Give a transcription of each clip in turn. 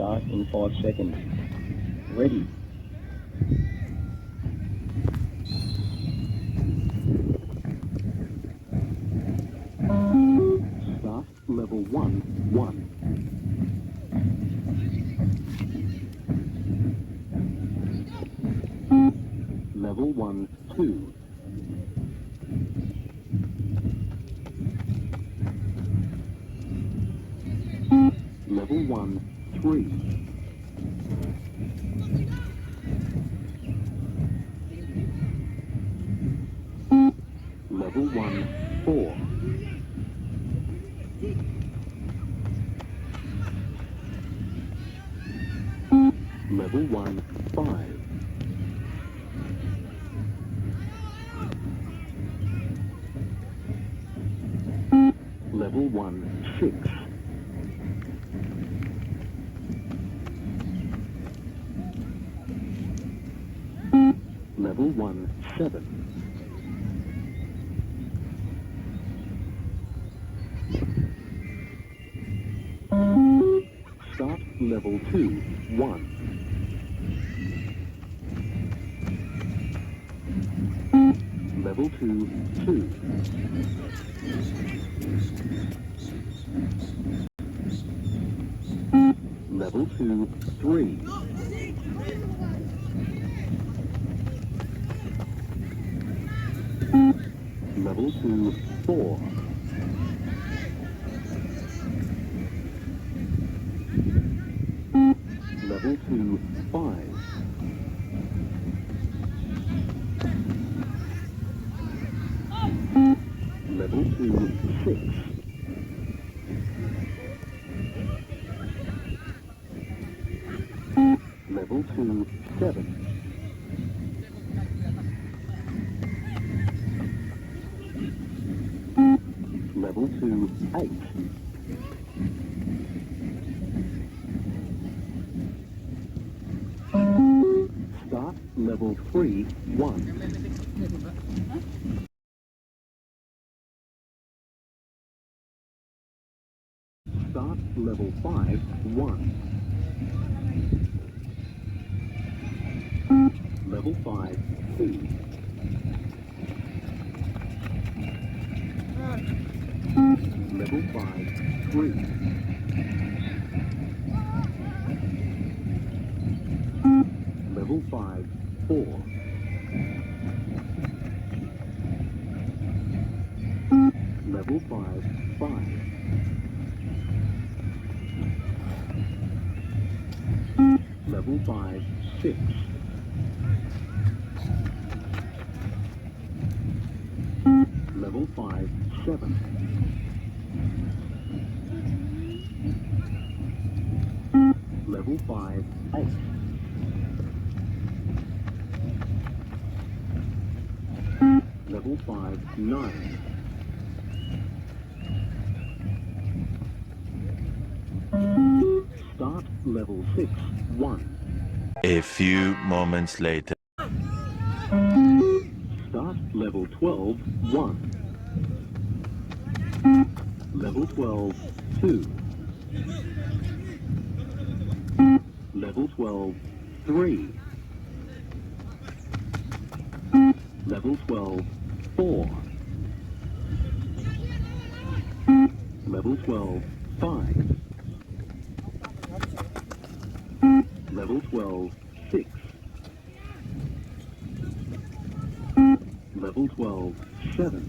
start in 5 seconds. Ready. Start level 1, 1. Level 1, 2. Level 1, 3. Level 1, 4. Level 1, 5. Level 1, 6. Level 1, 7. Start level 2, 1. Level 2, 2. Level 2, 3. Level 2, 4. Level 2, 5. Level 2, 6. Level 2, 7. Level 2, 8. Start level 3, 1. Start level 5, 1. Level 5, 2. Level 5, 3. Level 5, 4. Level 5, 5. Level 5, 6. Level 5, 7. Level 5, 8. Level 5, 9. Start level 6, 1. A few moments later. Start level 12, 1. Level 12, 2. Level 12, 3. Level 12, 4. Level 12, 5. Level 12, 6. Level 12, 7.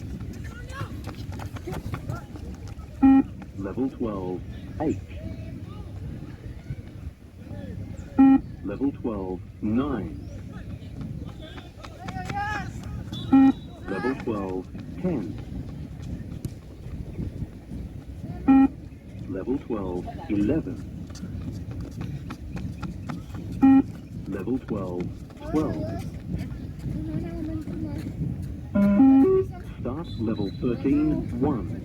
Level 12, 8. Level 12, 9. Level 12, 10. Level 12, 11. Level 12, 12. Start level 13, 1.